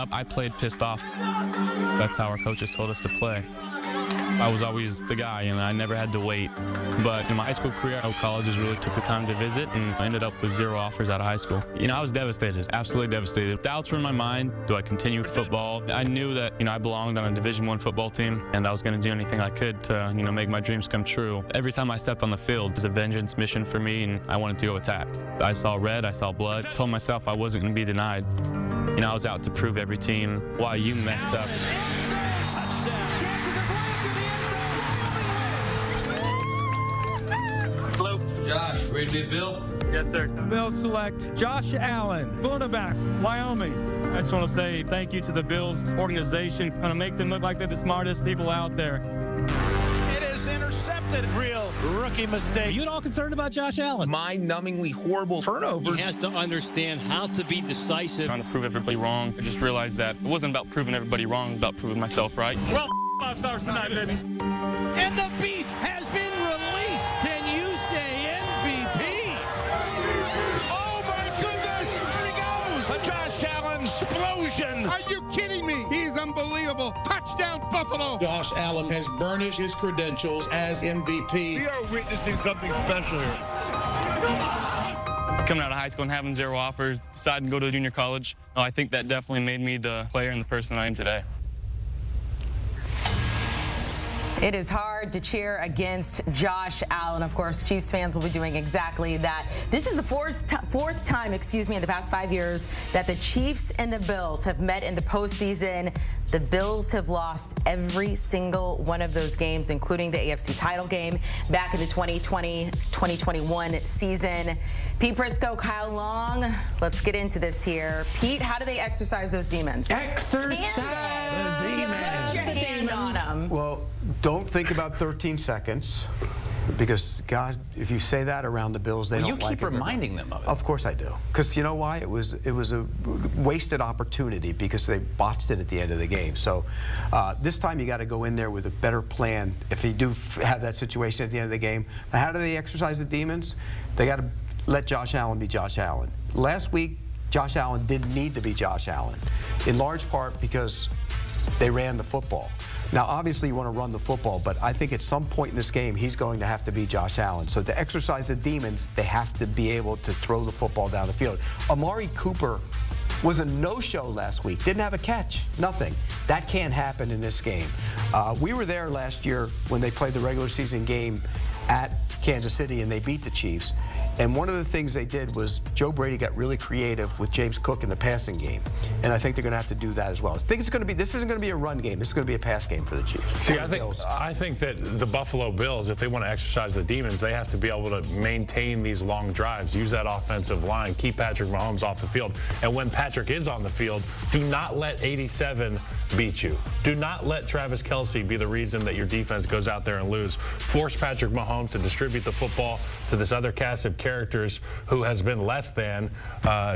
up, I played pissed off. That's how our coaches told us to play. I was always the guy, and I never had to wait. But in my high school career, colleges really took the time to visit, and I ended up with 0 offers out of high school. I was devastated, absolutely devastated. Doubts were in my mind. Do I continue football? I knew that, I belonged on a Division I football team, and I was going to do anything I could to, make my dreams come true. Every time I stepped on the field, it was a vengeance mission for me, and I wanted to go attack. I saw red, I saw blood. I told myself I wasn't going to be denied. I was out to prove every team why you messed up. Hello. Josh, ready to be a Bill? Yes, sir. Bills select Josh Allen, cornerback, Wyoming. I just want to say thank you to the Bills organization. Going to make them look like they're the smartest people out there. It is intercepted. Real rookie mistake. Are you at all concerned about Josh Allen? Mind-numbingly horrible turnovers. He has to understand how to be decisive. Trying to prove everybody wrong. I just realized that it wasn't about proving everybody wrong, it was about proving myself right. Well, 5 stars tonight, baby. And the beast has been released. Can you say MVP? Oh, my goodness. There he goes. A Josh Allen explosion. Are you kidding me? He's unbelievable. Touchdown, Buffalo. Josh Allen has burnished his credentials as MVP. We are witnessing something special here. Coming out of high school and having 0 offers, deciding to go to junior college, I think that definitely made me the player and the person I am today. It is hard to cheer against Josh Allen. Of course, Chiefs fans will be doing exactly that. This is the fourth time, in the past 5 years that the Chiefs and the Bills have met in the postseason. The Bills have lost every single one of those games, including the AFC title game back in the 2020-2021 season. Pete Prisco, Kyle Long, let's get into this here. Pete, how do they exercise those demons? Exercise the demons. Get the hand on them. Well, don't think about 13 seconds. Because, God, if you say that around the Bills, they don't like it. You keep reminding them of it. Of course I do. Because you know why? It was a wasted opportunity because they botched it at the end of the game. So this time you got to go in there with a better plan if you do have that situation at the end of the game. Now, how do they exercise the demons? They got to let Josh Allen be Josh Allen. Last week, Josh Allen didn't need to be Josh Allen, in large part because they ran the football. Now, obviously, you want to run the football, but I think at some point in this game, he's going to have to be Josh Allen. So to exercise the demons, they have to be able to throw the football down the field. Amari Cooper was a no-show last week. Didn't have a catch. Nothing. That can't happen in this game. We were there last year when they played the regular season game at Kansas City, and they beat the Chiefs. And one of the things they did was Joe Brady got really creative with James Cook in the passing game. And I think they're going to have to do that as well. I think it's going to be, this isn't going to be a run game. This is going to be a pass game for the Chiefs. See, I think that the Buffalo Bills, if they want to exercise the demons, they have to be able to maintain these long drives, use that offensive line, keep Patrick Mahomes off the field. And when Patrick is on the field, do not let 87 beat you. Do not let Travis Kelce be the reason that your defense goes out there and lose. Force Patrick Mahomes to distribute the football to this other cast of characters who has been less than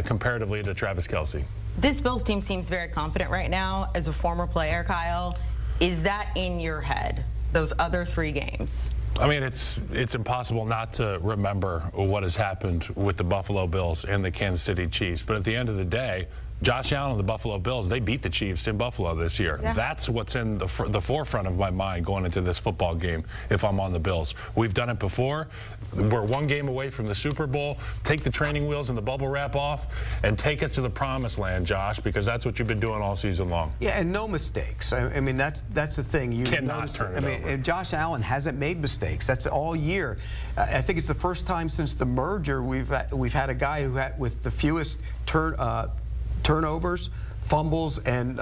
comparatively to Travis Kelce. This Bills team seems very confident right now. As a former player, Kyle, is that in your head, those other 3 games? I mean, it's impossible not to remember what has happened with the Buffalo Bills and the Kansas City Chiefs. But at the end of the day, Josh Allen and the Buffalo Bills, they beat the Chiefs in Buffalo this year. Yeah. That's what's in the forefront of my mind going into this football game if I'm on the Bills. We've done it before. We're 1 game away from the Super Bowl. Take the training wheels and the bubble wrap off and take us to the promised land, Josh, because that's what you've been doing all season long. Yeah, and no mistakes. I mean, that's the thing. You cannot turn it over. And Josh Allen hasn't made mistakes. That's all year. I think it's the first time since the merger we've had a guy who had with the fewest turnovers, fumbles, and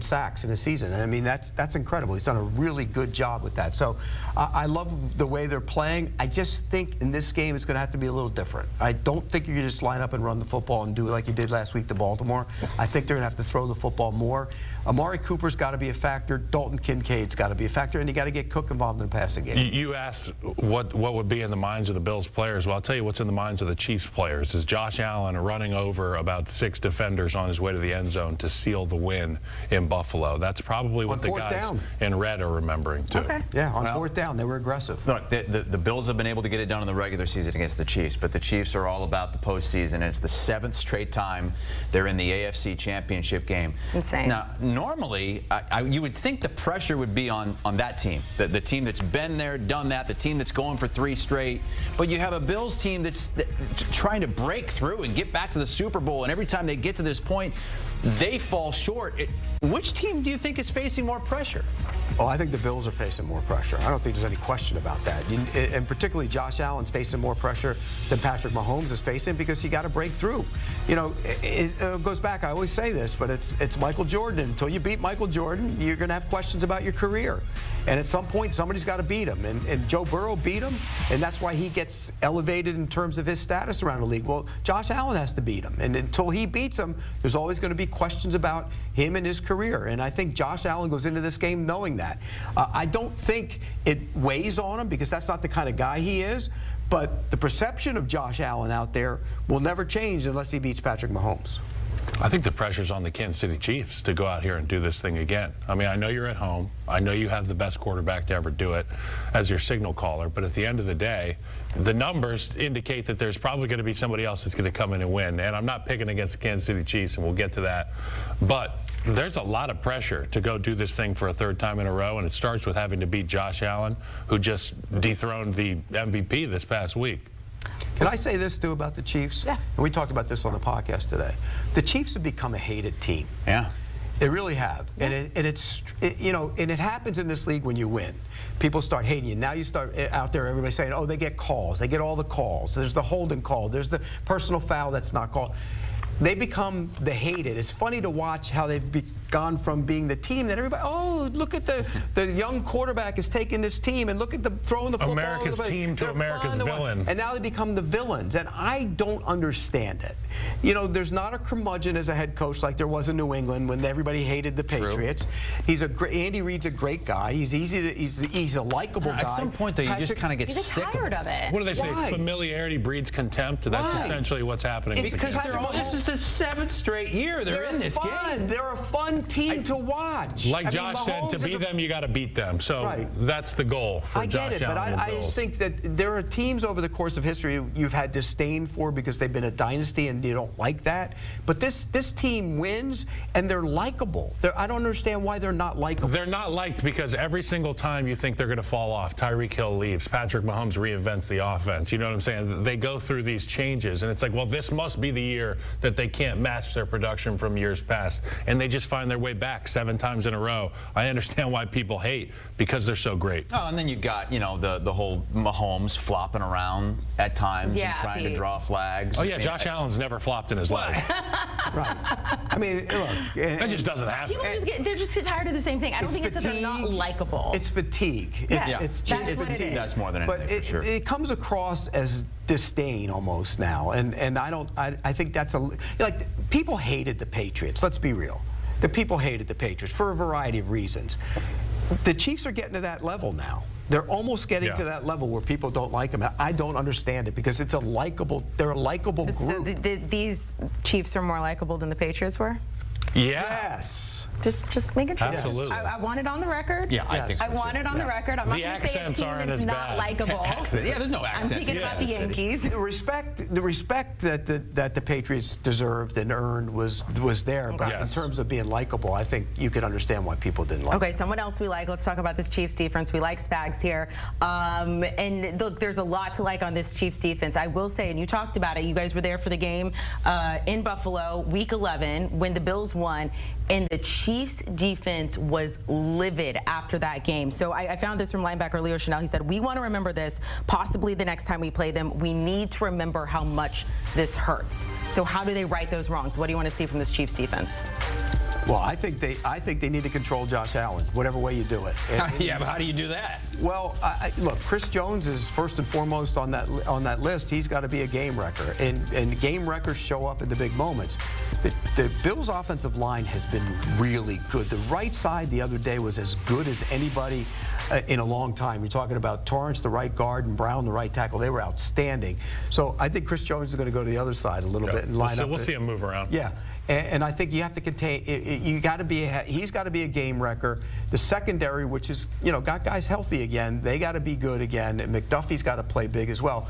sacks in a season. And I mean, that's incredible. He's done a really good job with that. So I love the way they're playing. I just think in this game it's going to have to be a little different. I don't think you can just line up and run the football and do it like you did last week to Baltimore. I think they're going to have to throw the football more. Amari Cooper's got to be a factor. Dalton Kincaid's got to be a factor. And you got to get Cook involved in the passing game. You asked what would be in the minds of the Bills players. Well, I'll tell you what's in the minds of the Chiefs players is Josh Allen running over about 6 defenders on his way to the end zone. to seal the win in Buffalo. That's probably what the guys in red are remembering, too. Okay. Yeah, on fourth down, they were aggressive. Look, the Bills have been able to get it done in the regular season against the Chiefs, but the Chiefs are all about the postseason, and it's the 7th straight time they're in the AFC Championship game. Insane. Now, normally, you would think the pressure would be on that team, the team that's been there, done that, the team that's going for 3 straight, but you have a Bills team that's trying to break through and get back to the Super Bowl, and every time they get to this point, they fall short. Which team do you think is facing more pressure? Well, I think the Bills are facing more pressure. I don't think there's any question about that. And particularly Josh Allen's facing more pressure than Patrick Mahomes is facing because you got to break through. You know, it goes back, I always say this, but it's Michael Jordan. Until you beat Michael Jordan, you're going to have questions about your career. And at some point, somebody's got to beat him. And Joe Burrow beat him, and that's why he gets elevated in terms of his status around the league. Well, Josh Allen has to beat him. And until he beats him, there's always going to be questions about him and his career. And I think Josh Allen goes into this game knowing that. I don't think it weighs on him because that's not the kind of guy he is. But the perception of Josh Allen out there will never change unless he beats Patrick Mahomes. I think the pressure's on the Kansas City Chiefs to go out here and do this thing again. I mean, I know you're at home. I know you have the best quarterback to ever do it as your signal caller. But at the end of the day, the numbers indicate that there's probably going to be somebody else that's going to come in and win. And I'm not picking against the Kansas City Chiefs, and we'll get to that. But there's a lot of pressure to go do this thing for a 3rd time in a row, and it starts with having to beat Josh Allen, who just dethroned the MVP this past week. Can I say this, too, about the Chiefs? Yeah. And we talked about this on the podcast today. The Chiefs have become a hated team. Yeah. They really have. Yeah. And it happens in this league when you win. People start hating you. Now you start out there, everybody saying, oh, they get calls. They get all the calls. There's the holding call. There's the personal foul that's not called. They become the hated. It's funny to watch how they've gone from being the team that everybody, oh, look at the young quarterback is taking this team, and look at the throwing the football. America's team to America's villain. And now they become the villains, and I don't understand it. You know, there's not a curmudgeon as a head coach like there was in New England when everybody hated the Patriots. True. Andy Reid's a great guy. He's he's a likable guy. At some point, though, you just kind of get sick tired of it. What do they say? Why? Familiarity breeds contempt. That's essentially what's happening. Because this is the 7th straight year they're in this game. They're a fun team to watch. Like Josh said, to beat them, you got to beat them. So that's the goal for Josh Allen. I get it, but I just think that there are teams over the course of history you've had disdain for because they've been a dynasty and you don't like that. But this team wins, and they're likable. I don't understand why they're not likable. They're not liked because every single time you think they're going to fall off, Tyreek Hill leaves, Patrick Mahomes reinvents the offense. You know what I'm saying? They go through these changes, and it's like, well, this must be the year that they can't match their production from years past, and they just find their way back 7 times in a row. I understand why people hate because they're so great. Oh, and then you got, you know, the whole Mahomes flopping around at times and trying to draw flags. Oh yeah, Josh Allen's never flopped in his life. Right. I mean, look, that just doesn't happen. People they're just tired of the same thing. I don't think it's that they're not likable. It's fatigue. Yes, that's what it is. That's more than anything, for sure. It comes across as disdain almost now, and I think that's like people hated the Patriots. Let's be real. The people hated the Patriots for a variety of reasons. The Chiefs are getting to that level now. They're almost getting to that level where people don't like them. I don't understand it because they're a likable group. So these Chiefs are more likable than the Patriots were? Yes. Just making sure. Absolutely. I want it on the record. Yeah, I think so. I want it on the record. I'm not going to say a team is not likable. Yeah, there's no accents. I'm thinking about the Yankees. The respect that the Patriots deserved and earned was there. But in terms of being likable, I think you could understand why people didn't like Okay, someone else we like. Let's talk about this Chiefs defense. We like Spags here. And look, there's a lot to like on this Chiefs defense. I will say, and you talked about it, you guys were there for the game in Buffalo, Week 11, when the Bills won, and the Chiefs defense was livid after that game. So I found this from linebacker Leo Chanel. He said, we want to remember this, possibly the next time we play them. We need to remember how much this hurts. So how do they right those wrongs? What do you want to see from this Chiefs defense? Well, I think they need to control Josh Allen, whatever way you do it. Yeah, but how do you do that? Well, look, Chris Jones is first and foremost on that list. He's got to be a game wrecker, and game wreckers show up in the big moments. The Bills' offensive line has been really good. The right side the other day was as good as anybody in a long time. You're talking about Torrance, the right guard, and Brown, the right tackle. They were outstanding. So I think Chris Jones is going to go to the other side a little bit and line up. We'll see him move around. Yeah. And I think you have to contain. You got to be. He's got to be a game wrecker. The secondary, which is got guys healthy again, they got to be good again. And McDuffie's got to play big as well.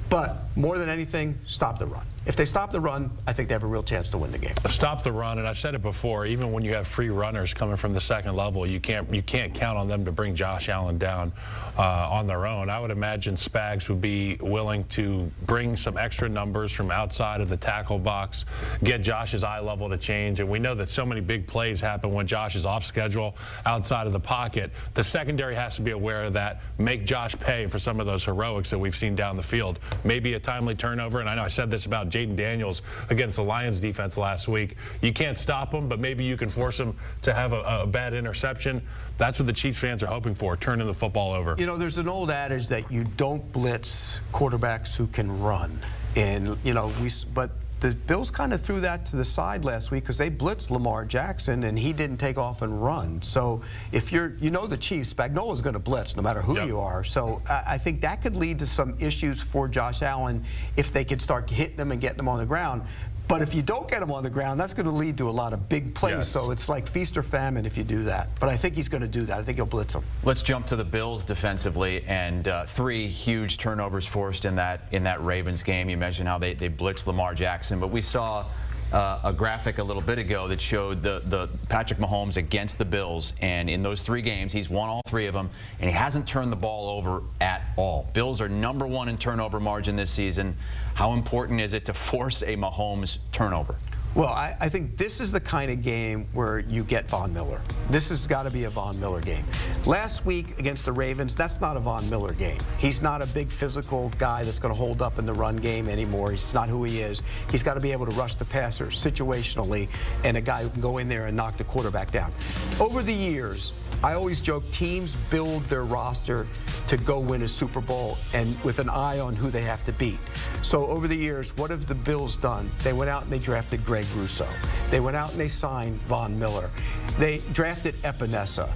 But more than anything, stop the run. If they stop the run, I think they have a real chance to win the game. Stop the run, and I've said it before, even when you have free runners coming from the second level, you can't count on them to bring Josh Allen down on their own. I would imagine Spags would be willing to bring some extra numbers from outside of the tackle box, get Josh's eye level to change, and we know that so many big plays happen when Josh is off schedule, outside of the pocket. The secondary has to be aware of that, make Josh pay for some of those heroics that we've seen down the field. Maybe a timely turnover, and I know I said this about Jaden Daniels against the Lions defense last week. You can't stop him, but maybe you can force him to have a bad interception. That's what the Chiefs fans are hoping for, turning the football over. There's an old adage that you don't blitz quarterbacks who can run. And, but the Bills kind of threw that to the side last week because they blitzed Lamar Jackson and he didn't take off and run. So if you're, the Chiefs, Spagnola's going to blitz no matter who you are. So I think that could lead to some issues for Josh Allen if they could start hitting them and getting them on the ground. But if you don't get him on the ground, that's going to lead to a lot of big plays. Yes. So it's like feast or famine if you do that. But I think he's going to do that. I think he'll blitz him. Let's jump to the Bills defensively, and 3 huge turnovers forced in that Ravens game. You mentioned how they blitzed Lamar Jackson, but we saw a graphic a little bit ago that showed the Patrick Mahomes against the Bills, and in those 3 games, he's won all 3 of them, and he hasn't turned the ball over at all. Bills are #1 in turnover margin this season. How important is it to force a Mahomes turnover? Well, I think this is the kind of game where you get Von Miller. This has got to be a Von Miller game. Last week against the Ravens, that's not a Von Miller game. He's not a big physical guy that's going to hold up in the run game anymore. He's not who he is. He's got to be able to rush the passer situationally and a guy who can go in there and knock the quarterback down. Over the years, I always joke teams build their roster to go win a Super Bowl and with an eye on who they have to beat. So over the years, what have the Bills done? They went out and they drafted Greg Rousseau. They went out and they signed Von Miller. They drafted Epinesa.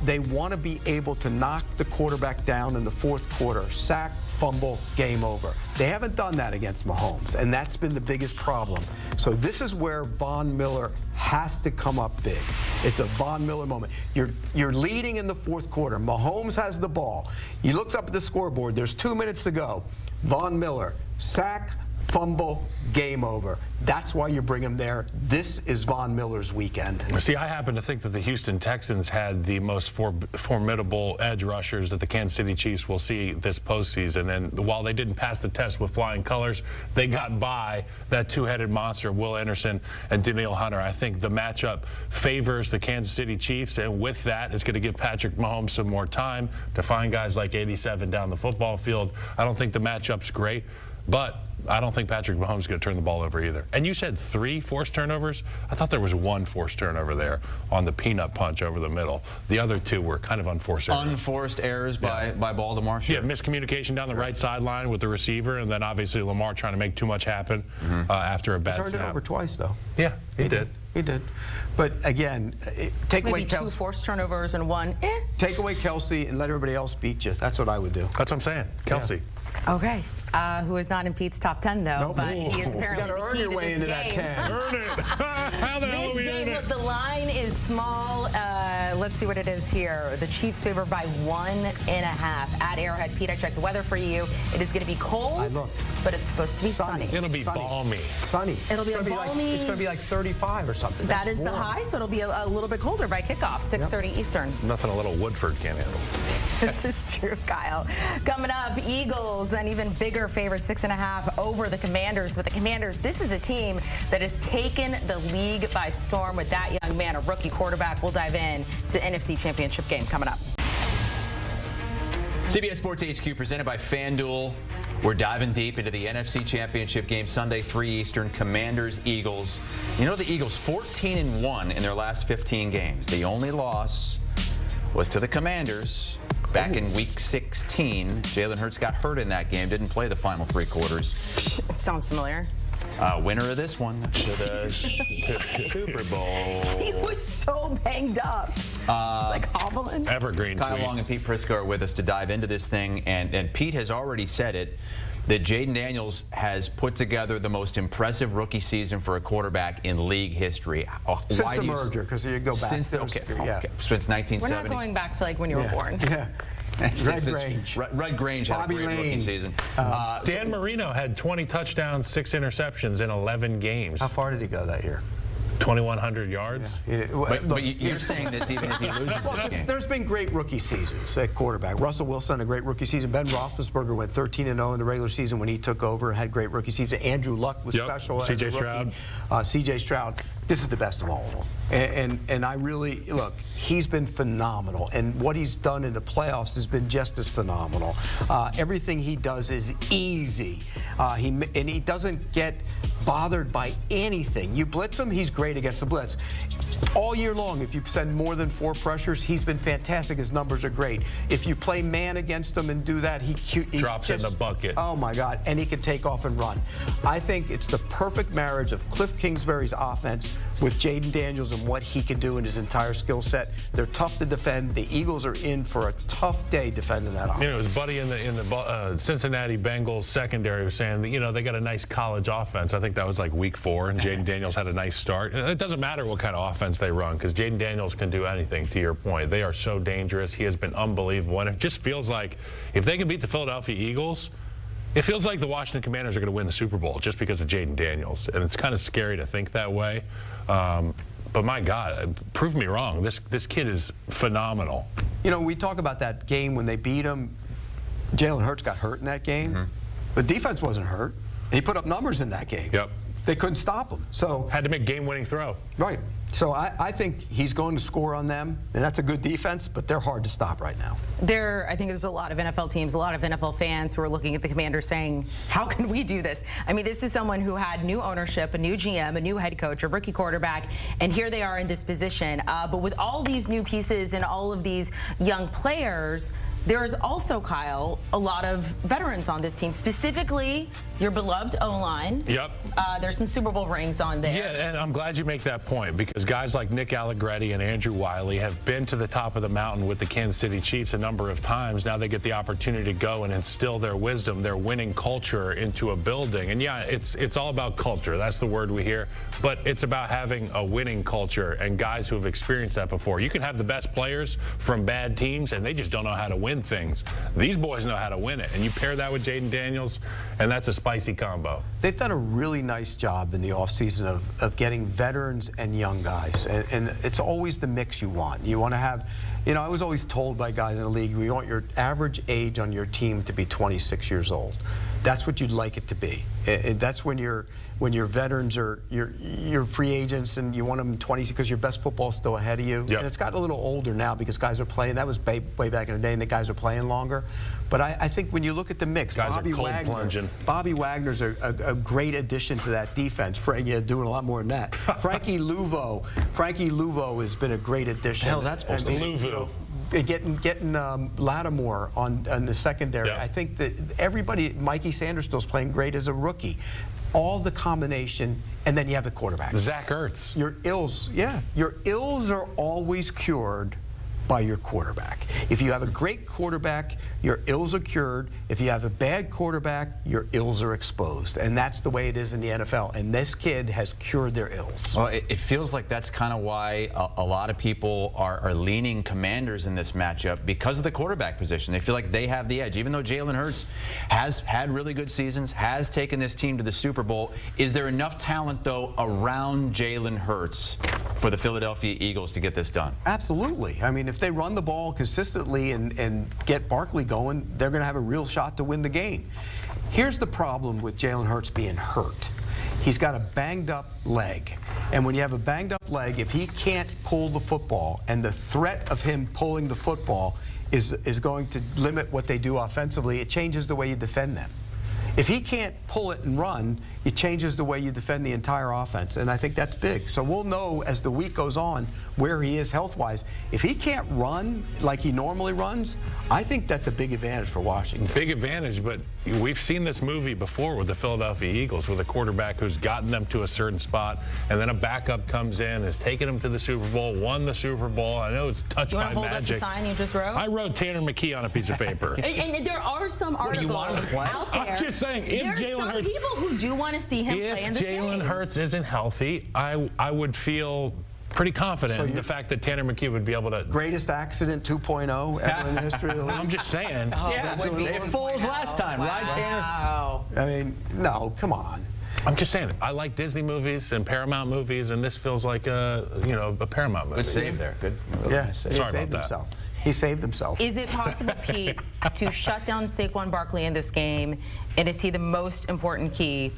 They want to be able to knock the quarterback down in the 4th quarter, sack, fumble, game over. They haven't done that against Mahomes, and that's been the biggest problem. So this is where Von Miller has to come up big. It's a Von Miller moment. You're leading in the 4th quarter. Mahomes has the ball. He looks up at the scoreboard. There's 2 minutes to go. Von Miller, sack, fumble, game over. That's why you bring him there. This is Von Miller's weekend. See, I happen to think that the Houston Texans had the most formidable edge rushers that the Kansas City Chiefs will see this postseason. And while they didn't pass the test with flying colors, they got by that 2-headed monster, Will Anderson and Danielle Hunter. I think the matchup favors the Kansas City Chiefs, and with that, it's going to give Patrick Mahomes some more time to find guys like 87 down the football field. I don't think the matchup's great, but I don't think Patrick Mahomes is going to turn the ball over either. And you said 3 forced turnovers? I thought there was 1 forced turnover there on the peanut punch over the middle. The other 2 were kind of unforced errors. Unforced errors by Baltimore? Sure. Yeah, miscommunication down the right sideline with the receiver, and then obviously Lamar trying to make too much happen after a bad snap. He turned it over twice, though. Yeah, he did. He did. But again, take away Maybe 2 forced turnovers and 1. Take away Kelsey and let everybody else beat you. That's what I would do. That's what I'm saying. Kelsey. Yeah. Okay. Who is not in Pete's top 10, though. Nope. But he is apparently you got to earn your way into that 10. Earn it. How the hell do we earn it? Look, the line is small. Let's see what it is here. The Chiefs favor by 1.5 at Arrowhead. Pete, I checked the weather for you. It is going to be cold, but it's supposed to be sunny. It'll be balmy. Sunny. It'll be balmy. It's going to be like 35 or something. That is the high, so it'll be a little bit colder by kickoff, 6:30 Eastern. Nothing a little Woodford can't handle. This is true, Kyle. Coming up, Eagles, an even bigger favorite, 6.5 over the Commanders. But the Commanders, this is a team that has taken the league by storm with that young man, a rookie quarterback. We'll dive in to NFC Championship game coming up. CBS Sports HQ presented by FanDuel. We're diving deep into the NFC Championship game Sunday, 3 Eastern, Commanders, Eagles. You know the Eagles 14-1 in their last 15 games. The only loss was to the Commanders back in Week 16. Jalen Hurts got hurt in that game, didn't play the final 3 quarters. It sounds familiar. Winner of this one to the Super Bowl. He was so banged up. He's like hobbling. Evergreen Kyle tweet. Long and Pete Prisco are with us to dive into this thing, and Pete has already said it. that Jayden Daniels has put together the most impressive rookie season for a quarterback in league history. Since the merger, because you go back. Since 1970. We're not going back to like when you were born. Yeah. Red Grange had Bobby a great Lane. rookie season. Dan Marino had 20 touchdowns, 6 interceptions in 11 games. How far did he go that year? 2,100 yards. Yeah. But you're saying this even if he loses this game. There's been great rookie seasons at quarterback. Russell Wilson had a great rookie season. Ben Roethlisberger went 13-0 in the regular season when he took over and had a great rookie season. Andrew Luck was special as a rookie. Stroud. C.J. Stroud. This is the best of all of them. And I really, look, he's been phenomenal. And what he's done in the playoffs has been just as phenomenal. Everything he does is easy. And he doesn't get bothered by anything. You blitz him, he's great against the blitz. All year long, if you send more than 4 pressures, he's been fantastic. His numbers are great. If you play man against him and do that, he drops in the bucket. Oh, my God. And he can take off and run. I think it's the perfect marriage of Cliff Kingsbury's offense with Jayden Daniels and what he can do in his entire skill set. They're tough to defend. The Eagles are in for a tough day defending that offense. You know, his buddy in the Cincinnati Bengals secondary was saying that, you know, they got a nice college offense. I think that was like week 4, and Jayden Daniels had a nice start. It doesn't matter what kind of offense they run, because Jayden Daniels can do anything, to your point. They are so dangerous. He has been unbelievable. And it just feels like if they can beat the Philadelphia Eagles, it feels like the Washington Commanders are going to win the Super Bowl just because of Jayden Daniels. And it's kind of scary to think that way. But my God, prove me wrong. This kid is phenomenal. You know, we talk about that game when they beat him. Jalen Hurts got hurt in that game. But defense wasn't hurt. And he put up numbers in that game. Yep. They couldn't stop him. So had to make game-winning throw. Right. So I think he's going to score on them, and that's a good defense, but they're hard to stop right now. I think there's a lot of NFL teams, a lot of NFL fans who are looking at the Commanders saying, how can we do this? I mean, this is someone who had new ownership, a new GM, a new head coach, a rookie quarterback, and here they are in this position. But with all these new pieces and all of these young players, there is also, Kyle, a lot of veterans on this team, specifically your beloved O-line. Yep. There's some Super Bowl rings on there. Yeah, and I'm glad you make that point, because guys like Nick Allegretti and Andrew Wiley have been to the top of the mountain with the Kansas City Chiefs a number of times. Now they get the opportunity to go and instill their wisdom, their winning culture into a building. And yeah, it's all about culture. That's the word we hear. But it's about having a winning culture and guys who have experienced that before. You can have the best players from bad teams, and they just don't know how to win things. These boys know how to win it. And you pair that with Jayden Daniels, and that's a spicy combo. They've done a really nice job in the offseason of getting veterans and young guys. And it's always the mix you want. You want to have, you know, I was always told by guys in the league, we want your average age on your team to be 26 years old. That's what you'd like it to be. That's when your veterans are your free agents, and you want them 20 because your best football is still ahead of you. Yep. And it's gotten a little older now because guys are playing. That was way back in the day, and the guys are playing longer. But I think when you look at the mix, guys are cold plunging. Bobby Wagner's a great addition to that defense. Yeah, doing a lot more than that. Frankie Luvo has been a great addition. The hell's that supposed to be? Luvu. Getting Lattimore on the secondary. Yeah. I think that everybody, Mikey Sanders still's playing great as a rookie. All the combination, and then you have the quarterback. Zach Ertz. Your ills are always cured by your quarterback. If you have a great quarterback, your ills are cured. If you have a bad quarterback, your ills are exposed. And that's the way it is in the NFL. And this kid has cured their ills. Well, it feels like that's kind of why a lot of people are leaning Commanders in this matchup, because of the quarterback position. They feel like they have the edge. Even though Jalen Hurts has had really good seasons, has taken this team to the Super Bowl, is there enough talent, though, around Jalen Hurts for the Philadelphia Eagles to get this done? Absolutely. I mean, if they run the ball consistently and get Barkley going, they're going to have a real shot to win the game. Here's the problem with Jalen Hurts being hurt. He's got a banged-up leg. And when you have a banged-up leg, if he can't pull the football, and the threat of him pulling the football is going to limit what they do offensively, it changes the way you defend them. If he can't pull it and run, it changes the way you defend the entire offense, and I think that's big. So we'll know as the week goes on where he is health-wise. If he can't run like he normally runs, I think that's a big advantage for Washington. Big advantage, but we've seen this movie before with the Philadelphia Eagles, with a quarterback who's gotten them to a certain spot, and then a backup comes in, has taken them to the Super Bowl, won the Super Bowl. I know it's touched by magic. You want to hold up the sign you just wrote? I wrote Tanner McKee on a piece of paper. and there are some articles out there. I'm just saying, if There are Jalen some Hurts, people who do want to see him play in if this game. Jalen Hurts isn't healthy, I would feel pretty confident in the fact that Tanner McKee would be able to. Greatest accident 2.0 ever in the history of the league. I'm just saying. Yeah, it falls last time, right, Tanner? Wow. I mean, no, come on. I'm just saying. I like Disney movies and Paramount movies, and this feels like a Paramount movie. Good save there. Good. Really Yeah, nice save. he Sorry saved about that. himself. He saved himself. Is it possible, Pete, to shut down Saquon Barkley in this game, and is he the most important key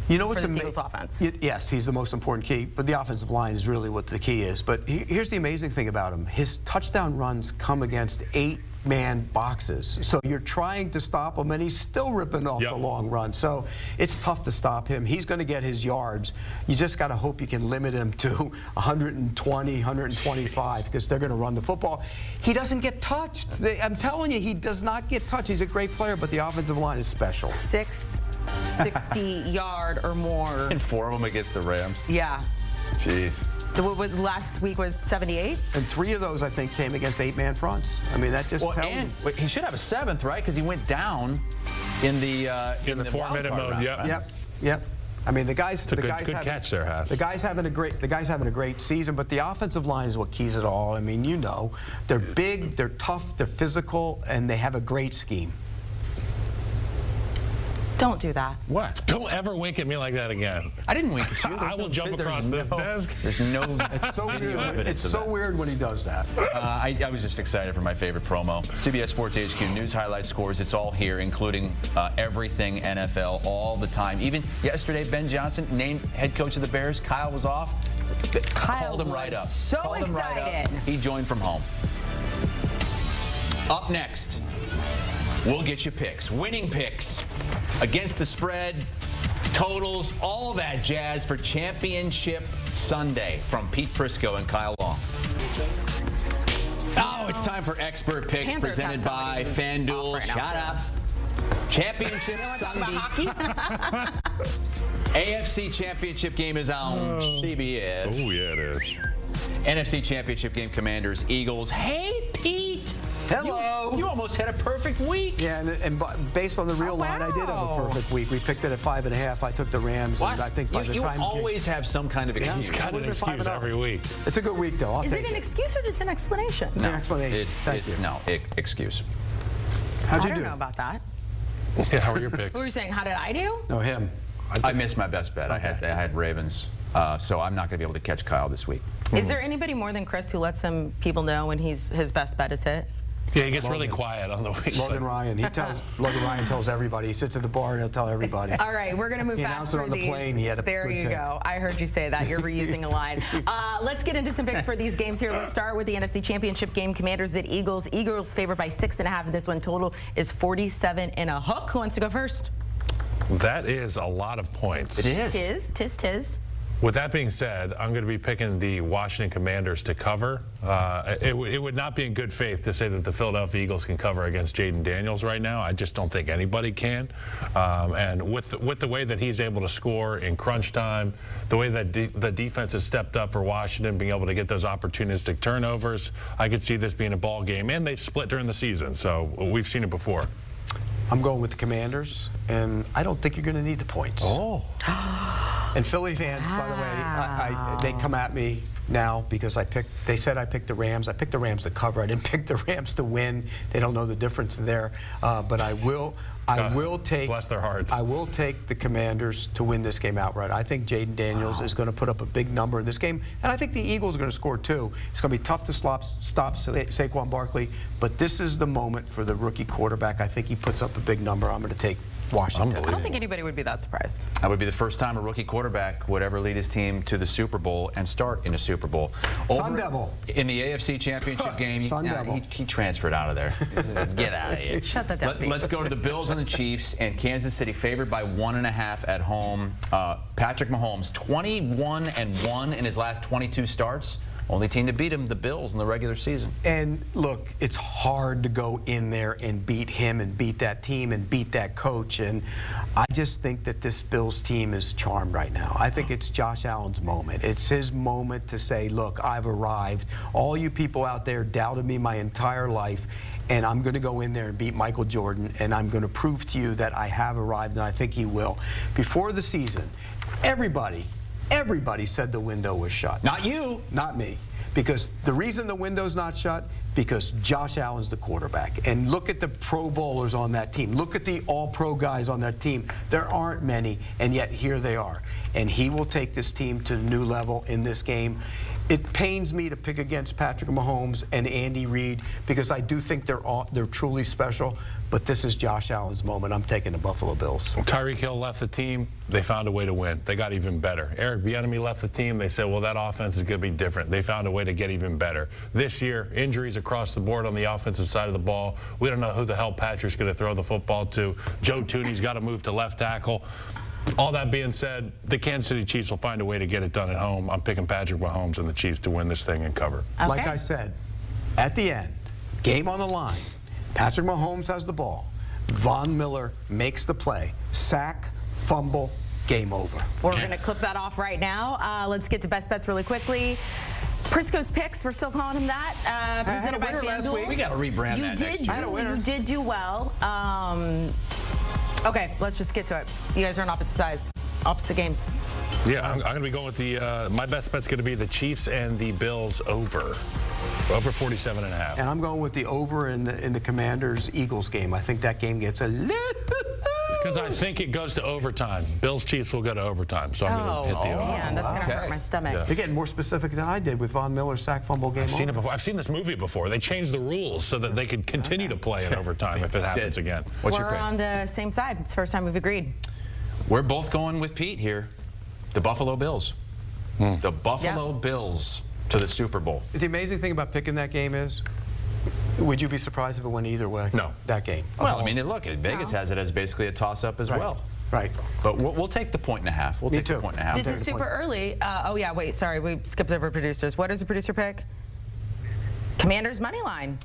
You know for what's the Eagles offense? Yes, he's the most important key, but the offensive line is really what the key is. But here's the amazing thing about him. His touchdown runs come against 8-man boxes. So you're trying to stop him, and he's still ripping off the long run. So it's tough to stop him. He's going to get his yards. You just got to hope you can limit him to 120, 125, because they're going to run the football. He doesn't get touched. I'm telling you, he does not get touched. He's a great player, but the offensive line is special. 60-yard or more. And 4 of them against the Rams. Yeah. Jeez. What was last week was 78? And 3 of those, I think, came against 8-man fronts. I mean, that just tells you. Wait, he should have a 7th, right? Because he went down in the 4-minute mode. Yep. I mean, the guys. It's a good catch there, Haas. The guy's having a great season, but the offensive line is what keys it all. I mean, you know, they're big, they're tough, they're physical, and they have a great scheme. Don't do that. What? Don't ever wink at me like that again. I didn't wink at you. I will jump across this desk. There's no It's so video weird. evidence It's of so that. weird when he does that. I was just excited for my favorite promo. CBS Sports HQ, news, highlights, scores, it's all here, including everything NFL all the time. Even yesterday, Ben Johnson, named head coach of the Bears. Kyle was off. Called him right up. So Called him right excited. up. He joined from home. Up next, we'll get you picks. Winning picks. Against the spread, totals, all that jazz for Championship Sunday from Pete Prisco and Kyle Long. Oh, it's time for Expert Picks Panthers presented by have somebody who's FanDuel. off right now, Shut up. Championship Sunday. AFC Championship game is on CBS. Oh, yeah, it is. NFC Championship game, Commanders, Eagles. Hey, Pete. Hello. You almost had a perfect week. Yeah, and based on the real line, I did have a perfect week. We picked it at 5.5. I took the Rams, What? and I think by the you time always have some kind of excuse. He's got an excuse every week. It's a good week, though. I'll Is take it an excuse or just an explanation? It's an explanation. Excuse. How'd I you don't do? know about that. Yeah, how are your picks? Who were you saying? How did I do? No, him. I missed my best bet. I had Ravens, so I'm not going to be able to catch Kyle this week. Is there anybody more than Chris who lets some people know when his best bet is hit? Yeah, he gets really quiet on the week. Logan Ryan. Logan Ryan tells everybody. He sits at the bar and he'll tell everybody. All right, we're going to move He fast announced it through on the these. plane. He had a there good you pick. go. I heard you say that. You're reusing a line. Let's get into some picks for these games here. Let's start with the NFC Championship game. Commanders at Eagles. Eagles favored by 6.5. This one total is 47.5. Who wants to go first? That is a lot of points. It is. Tis. With that being said, I'm going to be picking the Washington Commanders to cover. It would not be in good faith to say that the Philadelphia Eagles can cover against Jaden Daniels right now. I just don't think anybody can. And with the way that he's able to score in crunch time, the way that the defense has stepped up for Washington, being able to get those opportunistic turnovers, I could see this being a ball game. And they've split during the season, so we've seen it before. I'm going with the Commanders, and I don't think you're going to need the points. Oh. And Philly fans, by the way, they come at me now because they said I picked the Rams. I picked the Rams to cover. I didn't pick the Rams to win. They don't know the difference there. But I will take. Bless their hearts. I will take the Commanders to win this game outright. I think Jaden Daniels is going to put up a big number in this game, and I think the Eagles are going to score too. It's going to be tough to stop Saquon Barkley, but this is the moment for the rookie quarterback. I think he puts up a big number. I'm going to take Washington. I don't think anybody would be that surprised. That would be the first time a rookie quarterback would ever lead his team to the Super Bowl and start in a Super Bowl. Sun Devil. In the AFC Championship game, Devil. he transferred out of there. Get out of here. Shut that down, Pete. Let's go to the Bills and the Chiefs, and Kansas City favored by 1.5 at home. Patrick Mahomes, 21-1 in his last 22 starts. Only team to beat him, the Bills, in the regular season. And look, it's hard to go in there and beat him and beat that team and beat that coach. And I just think that this Bills team is charmed right now. I think it's Josh Allen's moment. It's his moment to say, look, I've arrived. All you people out there doubted me my entire life. and I'm going to go in there and beat Michael Jordan, and I'm going to prove to you that I have arrived, and I think he will. Before the season, everybody said the window was shut. Not you. Not me. Because the reason the window's not shut, because Josh Allen's the quarterback. And look at the Pro Bowlers on that team. Look at the All-Pro guys on that team. There aren't many, and yet here they are. And he will take this team to a new level in this game. It pains me to pick against Patrick Mahomes and Andy Reid because I do think they're truly special, but this is Josh Allen's moment. I'm taking the Buffalo Bills. Tyreek Hill left the team. They found a way to win. They got even better. Eric Bieniemy left the team. They said, well, that offense is going to be different. They found a way to get even better. This year, injuries across the board on the offensive side of the ball. We don't know who the hell Patrick's going to throw the football to. Joe Tooney's got to move to left tackle. All that being said, the Kansas City Chiefs will find a way to get it done at home. I'm picking Patrick Mahomes and the Chiefs to win this thing and cover. Okay. Like I said, at the end, game on the line, Patrick Mahomes has the ball. Von Miller makes the play. Sack, fumble, game over. We're going to clip that off right now. Let's get to best bets really quickly. Prisco's picks, we're still calling him that. Presented by FanDuel. We got to rebrand that next year. You did do well. Okay, let's just get to it. You guys are on opposite sides, opposite games. Yeah, I'm going to be going with the, my best bet's going to be the Chiefs and the Bills over 47.5. And I'm going with the over in the Commanders-Eagles game. I think that game gets a little... Because I think it goes to overtime. Bills-Chiefs will go to overtime, so I'm going to hit the over. Man, that's going to hurt my stomach. Yeah. You're getting more specific than I did with Von Miller's sack fumble game. I've seen it before. I've seen this movie before. They changed the rules so that they could continue to play in overtime if it happens again. What's your pick? We're on the same side. It's the first time we've agreed. We're both going with Pete here. The Buffalo Bills. The Buffalo Bills to the Super Bowl. The amazing thing about picking that game is, would you be surprised if it went either way? No. That game. Well, I mean, look, Vegas has it as basically a toss-up as well. Right. But we'll take the 1.5. We'll take the 1.5. This is super early. Oh, yeah, wait, sorry. We skipped over producers. What does the producer pick? Commanders money line.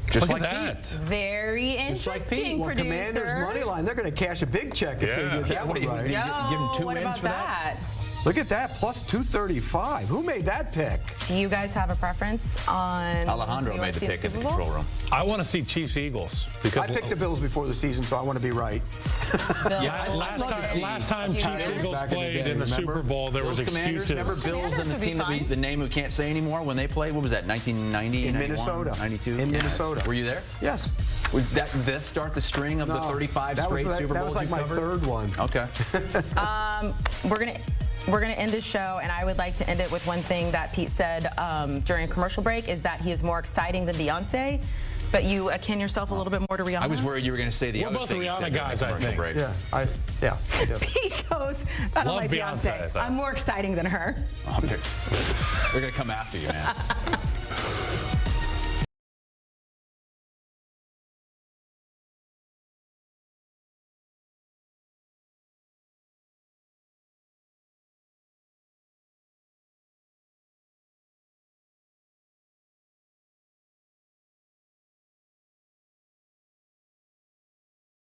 Just Look like at that. Very interesting, Well, producers. Commanders money line, they're going to cash a big check if they get that one right. Give them 2 what wins about for that? Look at that, plus 235. Who made that pick? Do you guys have a preference on Alejandro made the pick in the control room. I want to see Chiefs-Eagles. I picked the Bills before the season, so I want to be right. Yeah, last time Chiefs-Eagles played in the Super Bowl, there was excuses. Remember Bills and the team the name we can't say anymore when they played? What was that, 1990? In 91, Minnesota. 92? In Minnesota. Were you there? Yes. Would this start the string of the 35 straight Super Bowls? That was like my third one. Okay. We're going to end this show, and I would like to end it with one thing that Pete said during a commercial break, is that he is more exciting than Beyonce, but you akin yourself a little bit more to Rihanna. I was worried you were going to say the other thing. We're both Rihanna guys, I think. Break. Yeah, I do. He goes, I don't like Beyonce. I'm more exciting than her. They're going to come after you, man.